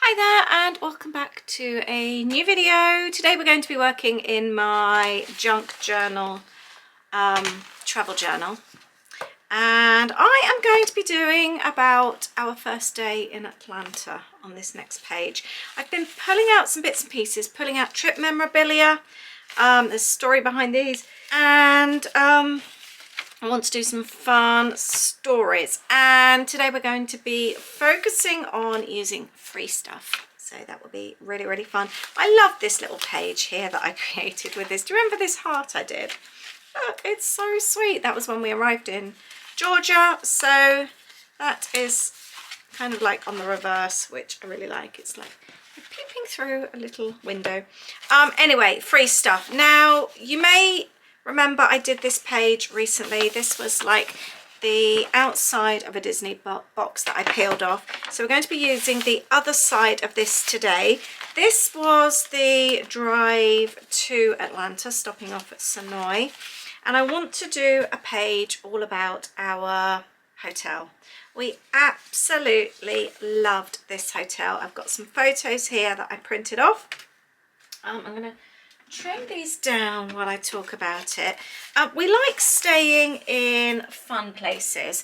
Hi there and welcome back to a new video. Today we're going to be working in my junk journal, travel journal, and I am going to be doing about our first day in Atlanta on this next page. I've been pulling out some bits and pieces, pulling out trip memorabilia. There's a story behind these, and I want to do some fun stories, and today we're going to be focusing on using free stuff, so that will be really fun. I love this little page here that I created with this. Do you remember this heart I did? Look, it's so sweet. That was when we arrived in Georgia, so that is kind of like on the reverse, which I really like. It's like peeping through a little window. Anyway, free stuff. Now you may remember I did this page recently. This was like the outside of a Disney box that I peeled off. So we're going to be using the other side of this today. This was the drive to Atlanta, stopping off at Sonoy. And I want to do a page all about our hotel. We absolutely loved this hotel. I've got some photos here that I printed off. I'm going to trim these down while I talk about it. We like staying in fun places.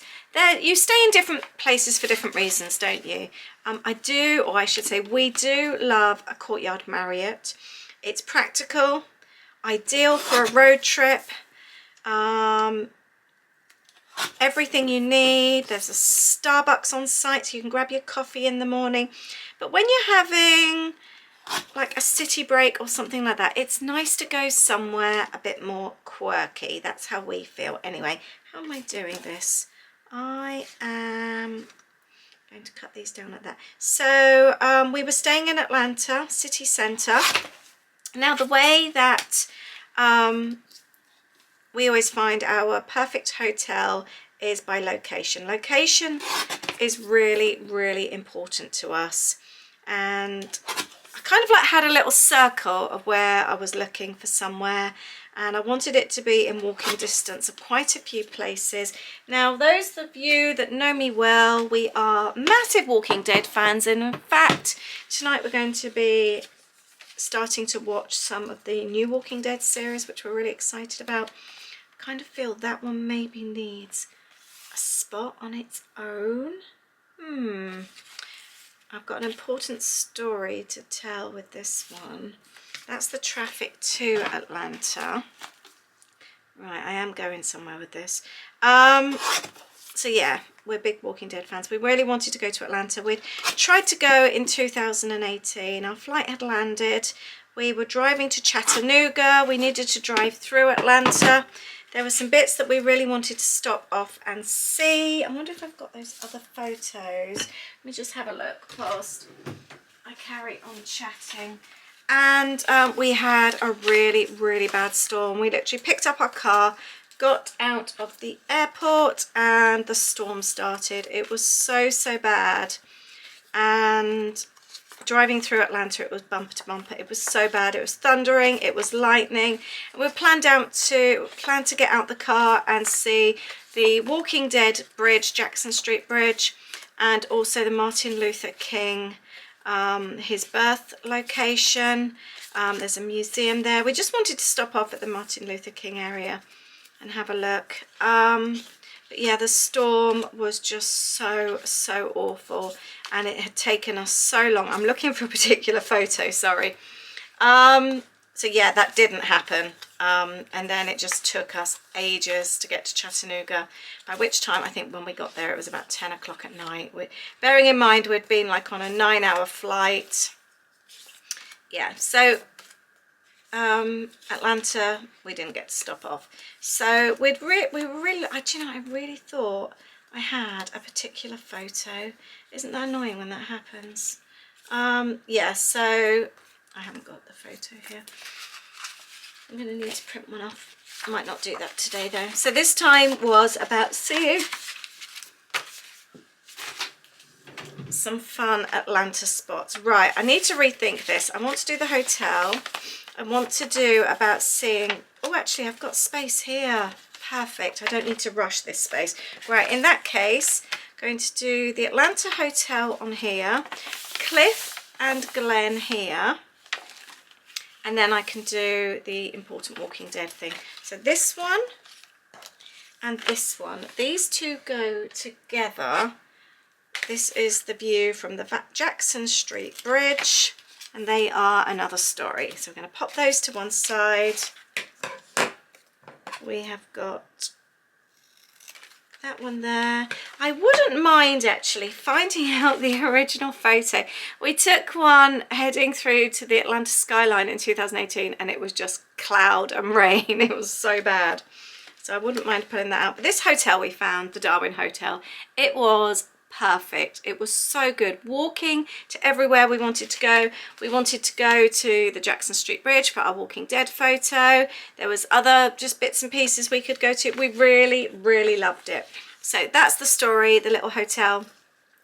You stay in different places for different reasons, don't you? I do, or I should say we do, love a Courtyard Marriott. It's practical, ideal for a road trip. Everything you need. There's a Starbucks on site so you can grab your coffee in the morning. But when you're having like a city break or something like that, it's nice to go somewhere a bit more quirky. That's how we feel. Anyway, how am I doing this? I am going to cut these down like that. So we were staying in Atlanta city centre. Now the way that we always find our perfect hotel is by location. Location is really important to us, and I kind of like had a little circle of where I was looking for somewhere, and I wanted it to be in walking distance of quite a few places. Now those of you that know me well, we are massive Walking Dead fans, and in fact tonight we're going to be starting to watch some of the new Walking Dead series, which we're really excited about. I kind of feel that one maybe needs a spot on its own. I've got an important story to tell with this one. That's the traffic to Atlanta. Right, I am going somewhere with this. So yeah, we're big Walking Dead fans. We really wanted to go to Atlanta. We'd tried to go in 2018. Our flight had landed. We were driving to Chattanooga. We needed to drive through Atlanta. There were some bits that we really wanted to stop off and see. I wonder if I've got those other photos. Let me just have a look whilst I carry on chatting. And we had a really bad storm. We literally picked up our car, got out of the airport, and the storm started. It was so bad. And driving through Atlanta, it was bumper to bumper. It was so bad. It was thundering, it was lightning. And we planned to get out the car and see the Walking Dead bridge, Jackson Street Bridge, and also the Martin Luther King, his birth location. There's a museum there. We just wanted to stop off at the Martin Luther King area and have a look. But yeah, the storm was just so awful, and it had taken us so long. I'm looking for a particular photo, sorry. So yeah, that didn't happen. And then it just took us ages to get to Chattanooga, by which time I think when we got there it was about 10 o'clock at night. Bearing in mind we'd been like on a 9-hour flight. Yeah, so Atlanta, we didn't get to stop off. So we were really, do you know, I really thought I had a particular photo. Isn't that annoying when that happens? Yeah, so I haven't got the photo here. I'm going to need to print one off. I might not do that today though. So this time was about seeing some fun Atlanta spots. Right, I need to rethink this. I want to do the hotel. I want to do about seeing, oh actually I've got space here. Perfect, I don't need to rush this space. Right, in that case, going to do the Atlanta Hotel on here. Cliff and Glenn here, and then I can do the important Walking Dead thing. So this one and this one, these two go together. This is the view from the Jackson Street Bridge, and they are another story. So we're going to pop those to one side. We have got that one there. I wouldn't mind actually finding out the original photo. We took one heading through to the Atlanta skyline in 2018, and it was just cloud and rain. It was so bad. So I wouldn't mind putting that out. But this hotel we found, the Darwin Hotel, it was perfect. It was so good. Walking to everywhere we wanted to go. We wanted to go to the Jackson Street Bridge for our Walking Dead photo. There was other just bits and pieces we could go to. We really, really loved it. So that's the story, the little hotel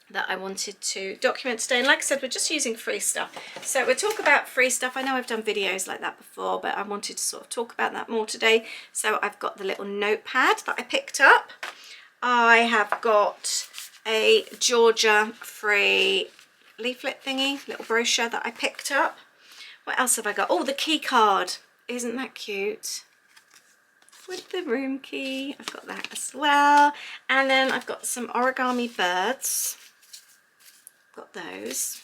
that I wanted to document today. And like I said, we're just using free stuff. So we'll talk about free stuff. I know I've done videos like that before, but I wanted to sort of talk about that more today. So I've got the little notepad that I picked up. I have got a Georgia free leaflet thingy, little brochure that I picked up. What else have I got? Oh, the key card. Isn't that cute? With the room key. I've got that as well. And then I've got some origami birds. Got those.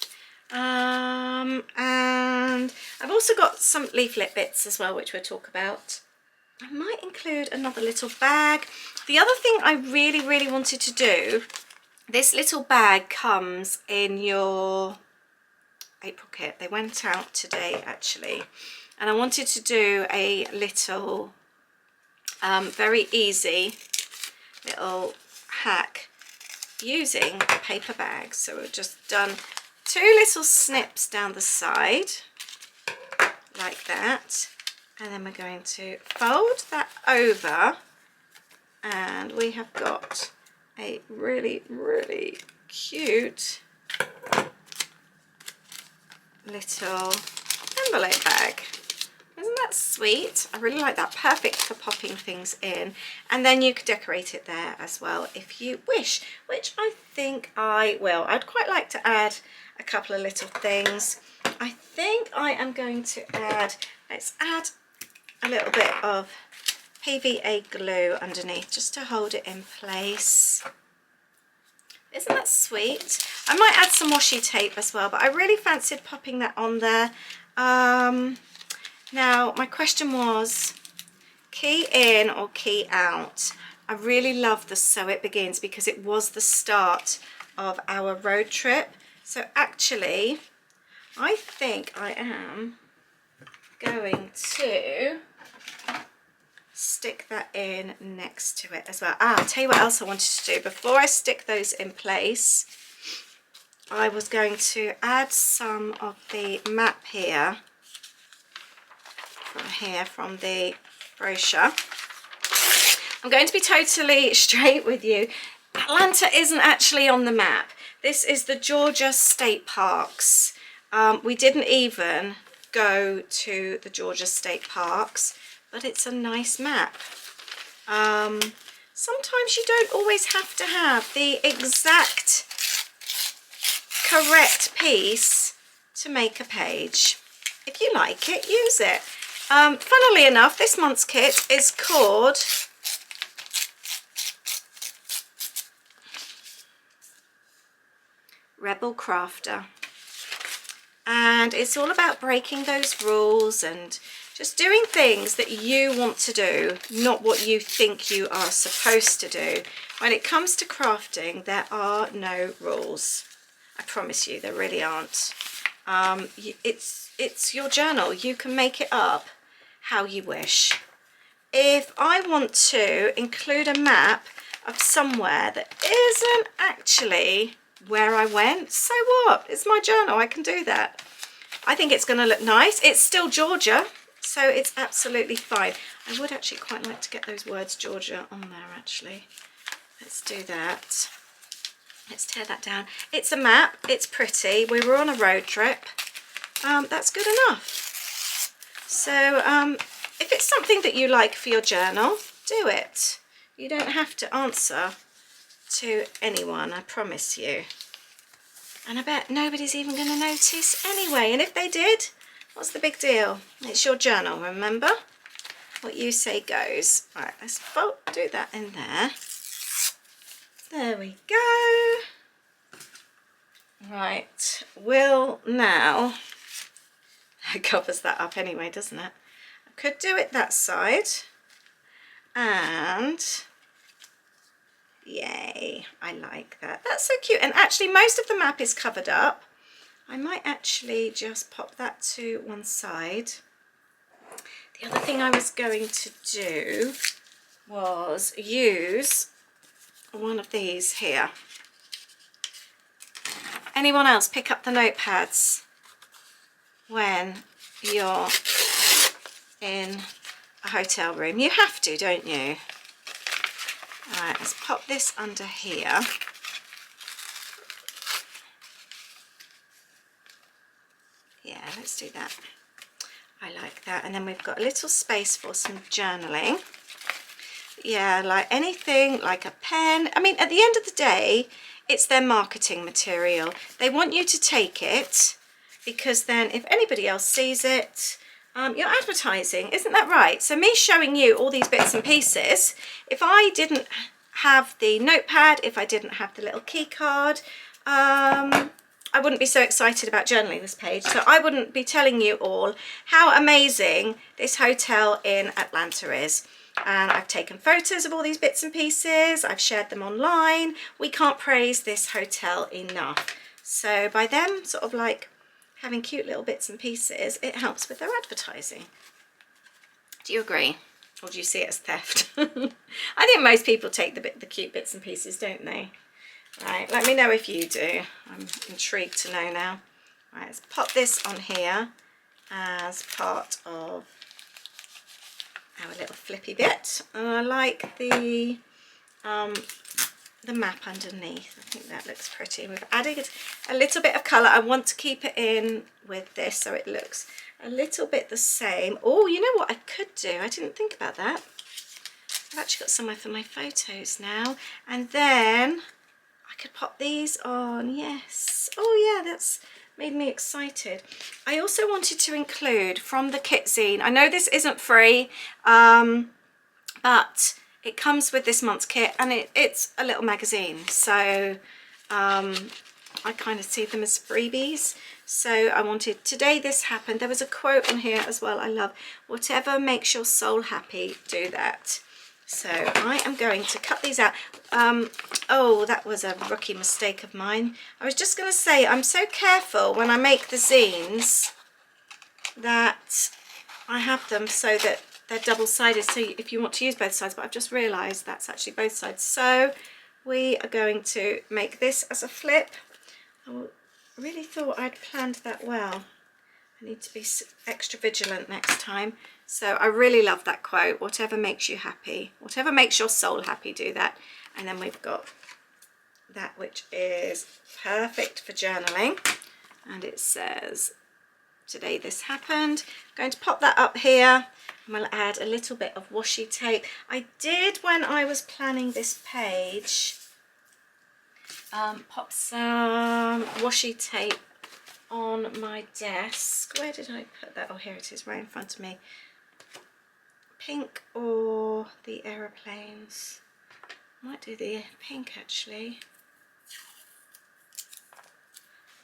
And I've also got some leaflet bits as well, which we'll talk about. I might include another little bag. The other thing I really, really wanted to do, this little bag comes in your April kit. They went out today actually, and I wanted to do a little very easy little hack using paper bags. So we've just done two little snips down the side like that, and then we're going to fold that over, and we have got a really, really cute little envelope bag. Isn't that sweet? I really like that. Perfect for popping things in. And then you could decorate it there as well if you wish, which I think I will. I'd quite like to add a couple of little things. I think I am going to add, let's add a little bit of PVA glue underneath just to hold it in place. Isn't that sweet? I might add some washi tape as well, but I really fancied popping that on there. Now, my question was, key in or key out? I really love the So It Begins because it was the start of our road trip. So actually, I think I am going to stick that in next to it as well. I'll tell you what else I wanted to do. Before I stick those in place, I was going to add some of the map here from the brochure. I'm going to be totally straight with you. Atlanta isn't actually on the map. This is the Georgia State Parks. We didn't even go to the Georgia State Parks, but it's a nice map. Sometimes you don't always have to have the exact correct piece to make a page. If you like it, use it. Funnily enough, this month's kit is called Rebel Crafter, and it's all about breaking those rules and just doing things that you want to do, not what you think you are supposed to do. When it comes to crafting, there are no rules. I promise you, there really aren't. It's your journal. You can make it up how you wish. If I want to include a map of somewhere that isn't actually where I went, so what? It's my journal. I can do that. I think it's going to look nice. It's still Georgia, so it's absolutely fine. I would actually quite like to get those words Georgia on there actually. Let's do that. Let's tear that down. It's a map. It's pretty. We were on a road trip. That's good enough. So if it's something that you like for your journal, do it. You don't have to answer to anyone, I promise you. And I bet nobody's even going to notice anyway. And if they did, what's the big deal? It's your journal, remember? What you say goes. Right, let's do that in there. There we go. Right, we'll now, it covers that up anyway, doesn't it? I could do it that side, and yay, I like that. That's so cute. And actually most of the map is covered up. I might actually just pop that to one side. The other thing I was going to do was use one of these here. Anyone else pick up the notepads when you're in a hotel room? You have to, don't you? All right, let's pop this under here. Yeah, let's do that. I like that. And then we've got a little space for some journaling. Yeah, like anything, like a pen. I mean, at the end of the day, it's their marketing material. They want you to take it because then if anybody else sees it, you're advertising, isn't that right? So me showing you all these bits and pieces, if I didn't have the notepad, if I didn't have the little key card, I wouldn't be so excited about journaling this page. So I wouldn't be telling you all how amazing this hotel in Atlanta is. And I've taken photos of all these bits and pieces. I've shared them online. We can't praise this hotel enough. So by them sort of like having cute little bits and pieces, it helps with their advertising. Do you agree? Or do you see it as theft? I think most people take the cute bits and pieces, don't they? Right, let me know if you do. I'm intrigued to know now. Right, let's pop this on here as part of our little flippy bit. And I like the map underneath. I think that looks pretty. We've added a little bit of colour. I want to keep it in with this so it looks a little bit the same. Oh, you know what I could do? I didn't think about that. I've actually got somewhere for my photos now. And then I could pop these on. Yes. Oh yeah, that's made me excited. I also wanted to include from the kit zine, I know this isn't free, but it comes with this month's kit and it's a little magazine. So I kind of see them as freebies. So I wanted, today this happened. There was a quote on here as well. I love, whatever makes your soul happy, do that. So I am going to cut these out. Oh, that was a rookie mistake of mine. I was just going to say, I'm so careful when I make the zines that I have them so that they're double-sided, so if you want to use both sides, but I've just realised that's actually both sides. So we are going to make this as a flip. I really thought I'd planned that well. I need to be extra vigilant next time. So I really love that quote, whatever makes you happy, whatever makes your soul happy, do that. And then we've got that which is perfect for journaling. And it says, today this happened. I'm going to pop that up here and we'll add a little bit of washi tape. I did, when I was planning this page, pop some washi tape on my desk. Where did I put that? Oh, here it is, right in front of me. Pink or the aeroplanes? Might do the pink actually.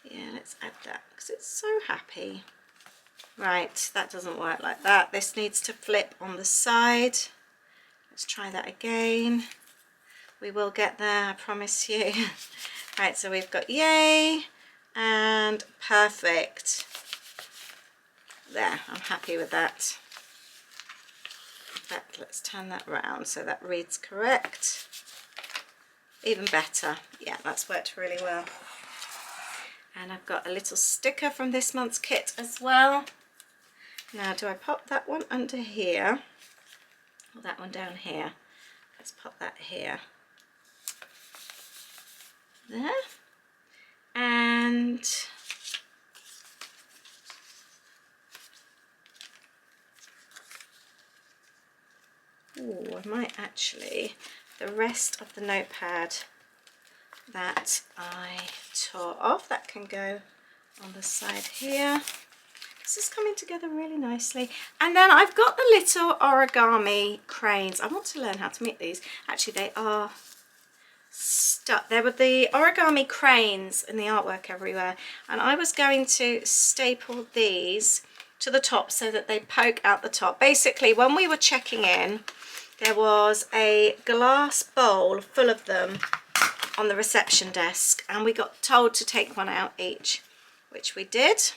Yeah, let's add that because it's so happy. Right, that doesn't work like that. This needs to flip on the side. Let's try that again. We will get there, I promise you. Right, so we've got yay and perfect. There, I'm happy with that. Let's turn that round so that reads correct. Even better. Yeah, that's worked really well. And I've got a little sticker from this month's kit as well. Now, do I pop that one under here or that one down here? Let's pop that here. There. And oh, I might actually, the rest of the notepad that I tore off. That can go on the side here. This is coming together really nicely. And then I've got the little origami cranes. I want to learn how to make these. Actually, they are stuck. There were the origami cranes in the artwork everywhere. And I was going to staple these to the top so that they poke out the top. Basically, when we were checking in, there was a glass bowl full of them on the reception desk. And we got told to take one out each, which we did.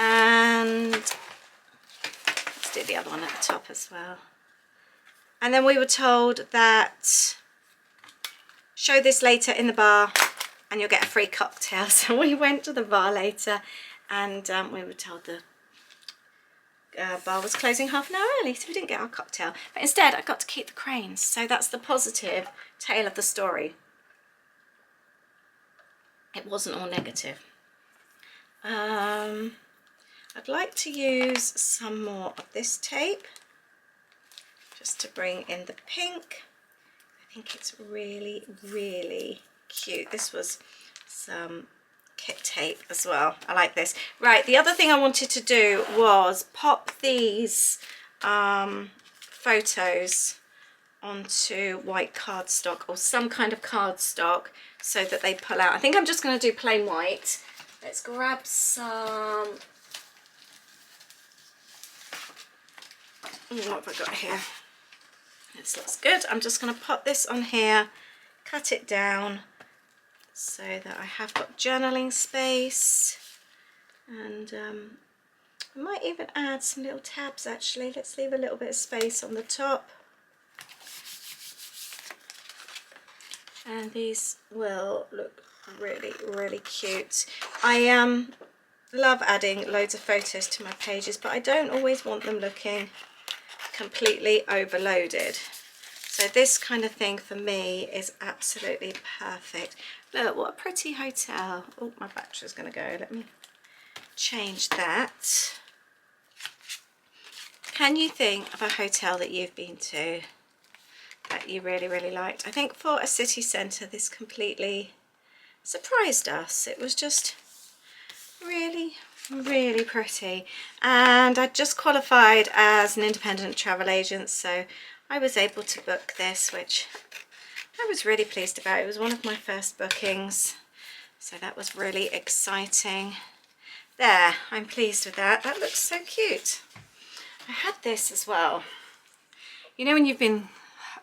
And let's do the other one at the top as well. And then we were told that show this later in the bar and you'll get a free cocktail. So we went to the bar later and we were told the bar was closing half an hour early, so we didn't get our cocktail. But instead I got to keep the cranes. So that's the positive tale of the story. It wasn't all negative. I'd like to use some more of this tape just to bring in the pink. I think it's really, really cute. This was some kit tape as well. I like this. Right, the other thing I wanted to do was pop these photos onto white cardstock or some kind of cardstock so that they pull out. I think I'm just going to do plain white. Let's grab some... what have I got here? This looks good. I'm just going to pop this on here, cut it down so that I have got journaling space, and I might even add some little tabs actually. Let's leave a little bit of space on the top, and these will look really, really cute. I love adding loads of photos to my pages, but I don't always want them looking completely overloaded. So this kind of thing for me is absolutely perfect. Look, what a pretty hotel. Oh, my battery's going to go. Let me change that. Can you think of a hotel that you've been to that you really, really liked? I think for a city centre, this completely surprised us. It was just really, really pretty. And I just qualified as an independent travel agent, so I was able to book this, which I was really pleased about. It was one of my first bookings, so that was really exciting. There, I'm pleased with that. That looks so cute. I had this as well. You know when you've been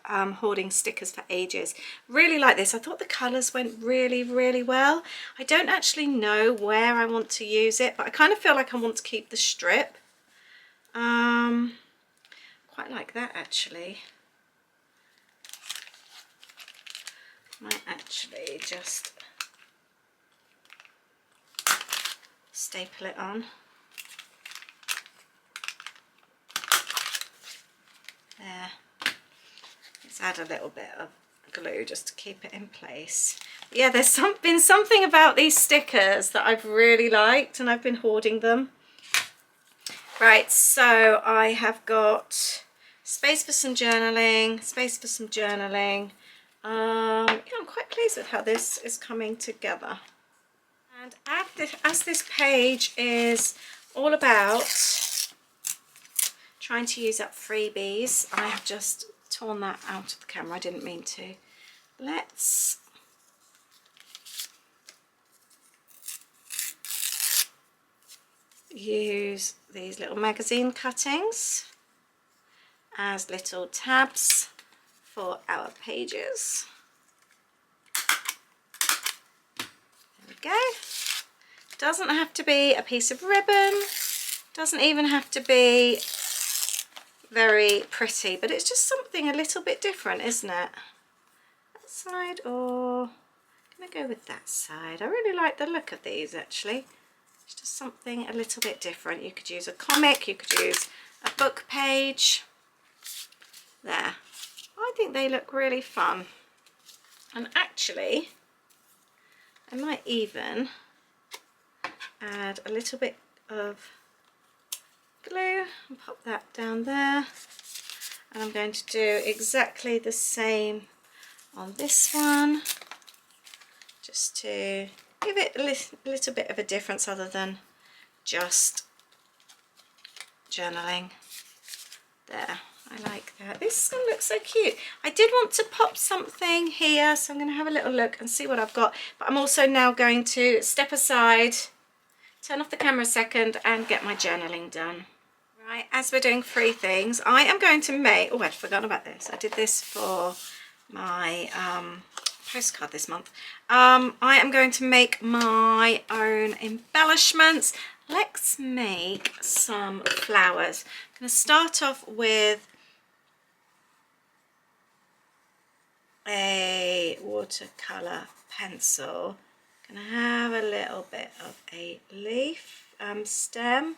hoarding stickers for ages? Really like this. I thought the colours went really, really well. I don't actually know where I want to use it, but I kind of feel like I want to keep the strip. Quite like that actually. Might actually just staple it on. There. Let's add a little bit of glue just to keep it in place. But yeah, there's been something about these stickers that I've really liked, and I've been hoarding them. Right, so I have got space for some journaling, space for some journaling. Yeah, I'm quite pleased with how this is coming together. And as this page is all about trying to use up freebies, I have just torn that out of the camera. I didn't mean to. Let's use these little magazine cuttings as little tabs for our pages. There we go. Doesn't have to be a piece of ribbon, doesn't even have to be very pretty, but it's just something a little bit different, isn't it? That side, or I'm gonna go with that side. I really like the look of these actually. It's just something a little bit different. You could use a comic, you could use a book page. There. I think they look really fun. And actually, I might even add a little bit of glue and pop that down there. And I'm going to do exactly the same on this one. just to give it a little bit of a difference other than just journaling. There, I like that. This is going to look so cute. I did want to pop something here, so I'm going to have a little look and see what I've got. But I'm also now going to step aside, turn off the camera a second, and get my journaling done. Right, as we're doing 3 things, I am going to make, oh, I'd forgotten about this. I did this for my postcard this month. I am going to make my own embellishments. Let's make some flowers. I'm going to start off with a watercolor pencil. I'm going to have a little bit of a leaf stem,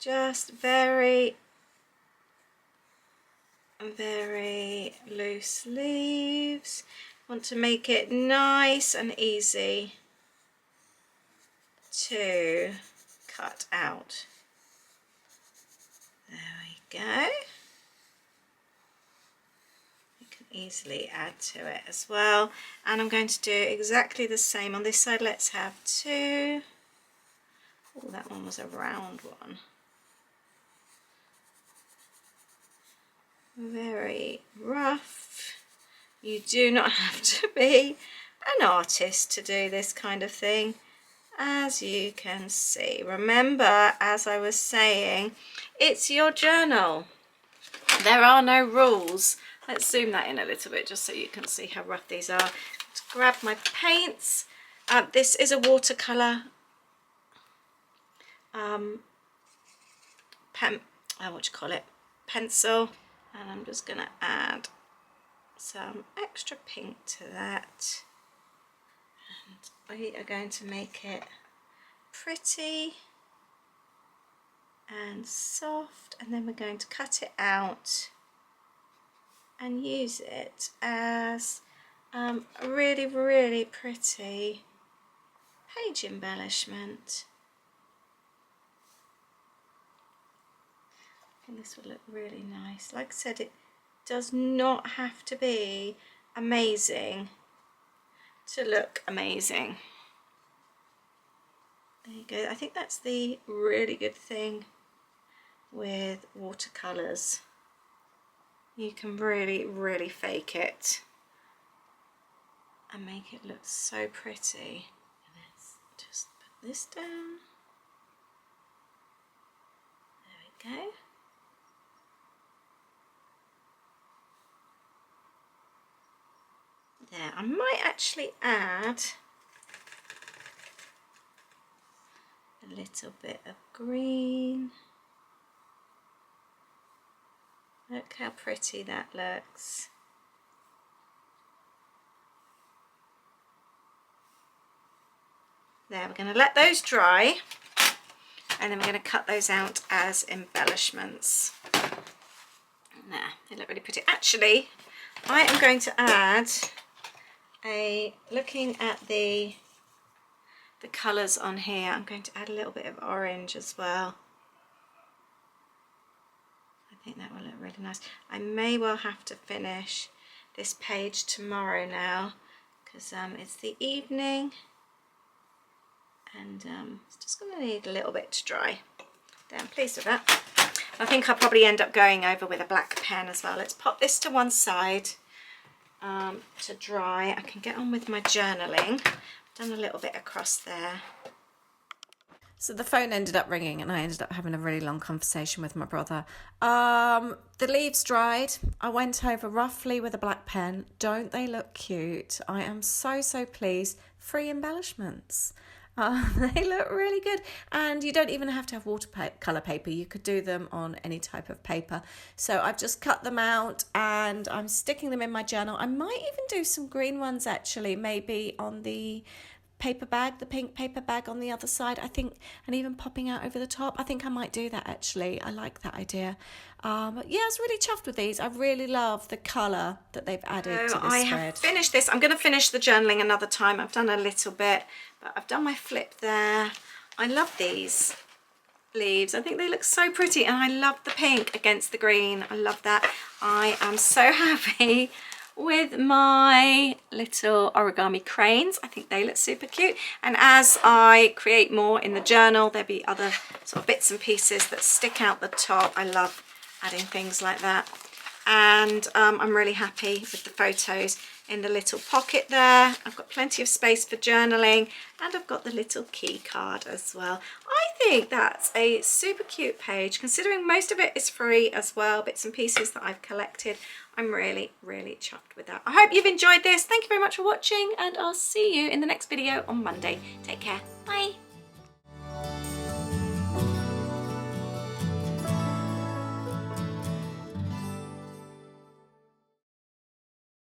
just very loose leaves. Want to make it nice and easy to cut out. There we go. You can easily add to it as well. And I'm going to do exactly the same on this side. Let's have 2. Oh, that one was a round one. Very rough. You do not have to be an artist to do this kind of thing, as you can see. Remember, as I was saying, it's your journal. There are no rules. Let's zoom that in a little bit just so you can see how rough these are. Let's grab my paints. This is a watercolor pencil, and I'm just going to add some extra pink to that, and we are going to make it pretty and soft, and then we're going to cut it out and use it as a really pretty page embellishment. I think this will look really nice. Like I said, it does not have to be amazing to look amazing. There you go. I think that's the really good thing with watercolors. You can really fake it and make it look so pretty. Let's just put this down. There we go. There, I might actually add a little bit of green. Look how pretty that looks. There, we're going to let those dry, and then we're going to cut those out as embellishments. There, they look really pretty. Actually, I am going to add looking at the colours on here, I'm going to add a little bit of orange as well. I think that will look really nice. I may well have to finish this page tomorrow now, because it's the evening, and it's just going to need a little bit to dry. There, I'm pleased with that. I think I'll probably end up going over with a black pen as well. Let's pop this to one side to dry. I can get on with my journaling. I've done a little bit across there. So the phone ended up ringing, and I ended up having a really long conversation with my brother. The leaves dried. I went over roughly with a black pen. Don't they look cute? I am so pleased. Free embellishments. They look really good, and you don't even have to have watercolor paper. You could do them on any type of paper. So I've just cut them out, and I'm sticking them in my journal. I might even do some green ones actually, maybe on the paper bag, the pink paper bag on the other side, I think, and even popping out over the top. I think I might do that actually. I like that idea. But yeah, I was really chuffed with these. I really love the colour that they've added to this spread. I have finished this. I'm going to finish the journaling another time. I've done a little bit, but I've done my flip there. I love these leaves. I think they look so pretty, and I love the pink against the green. I love that. I am so happy with my little origami cranes. I think they look super cute, and as I create more in the journal, there'll be other sort of bits and pieces that stick out the top. I love adding things like that, and I'm really happy with the photos in the little pocket there. I've got plenty of space for journaling, and I've got the little key card as well. I think that's a super cute page, considering most of it is free as well, bits and pieces that I've collected. I'm really, really chuffed with that. I hope you've enjoyed this. Thank you very much for watching, and I'll see you in the next video on Monday. Take care. Bye.